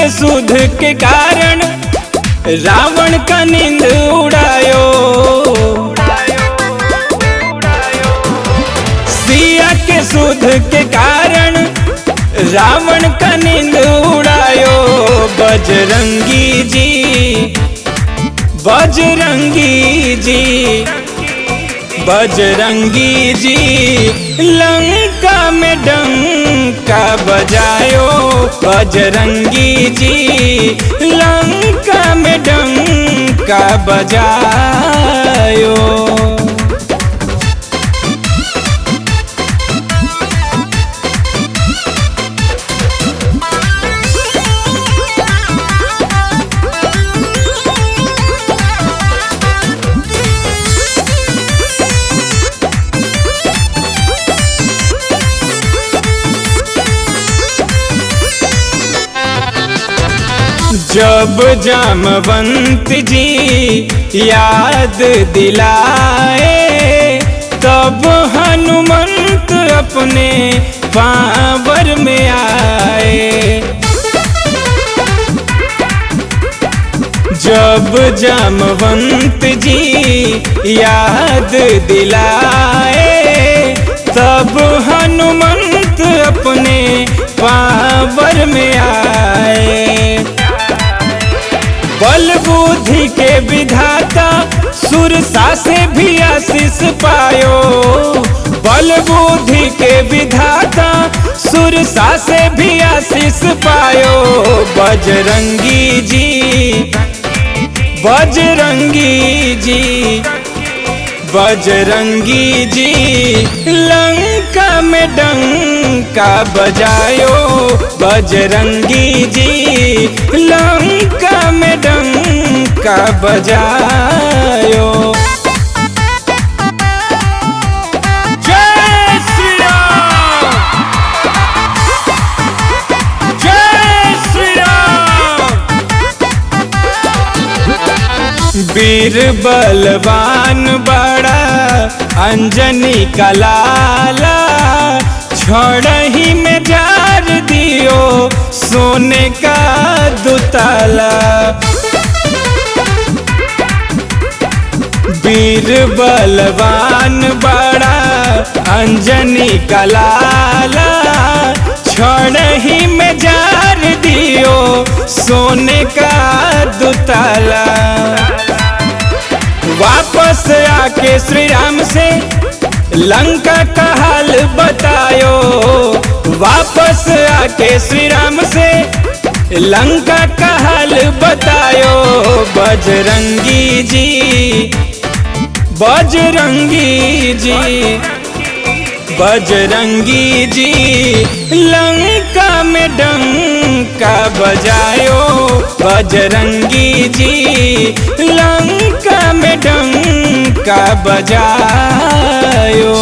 के सुध के कारण रावण का नींद उड़ायो। सिया के सुध के कारण रावण का नींद उड़ायो। बजरंगी जी, बजरंगी जी, बजरंगी जी लंका में डंका बजायो। बजरंगी जी लंका में डंका बजायो। जब जामवंत जी याद दिलाए, तब हनुमंत अपने पावर में आए। जब जामवंत जी याद दिलाए, तब हनुमंत अपने पावर में आए। बल बुद्धि के विधाता सुरसा से भी आशीष पायो। बल बुद्धि के विधाता सुरसा से भी आशीष पायो। बजरंगी जी, बजरंगी जी, बजरंगी जी लंका में डंका बजायो। बजरंगी जी लंका में डंका बजायो। जय श्री राम, जय श्री राम। वीर बलवान बड़ा अंजनी का लाला, क्षण ही में जार दियो सोने का दुताला। वीर बलवान बड़ा अंजनी का लाला, क्षण ही में जार दियो सोने का दुताला। वापस आके श्री राम से लंका का हाल बतायो। वापस आके श्री राम से लंका का हाल बतायो। बजरंगी जी, बजरंगी जी, बजरंगी जी लंका में डंका बजायो। बजरंगी जी लंका में डंका बजायो।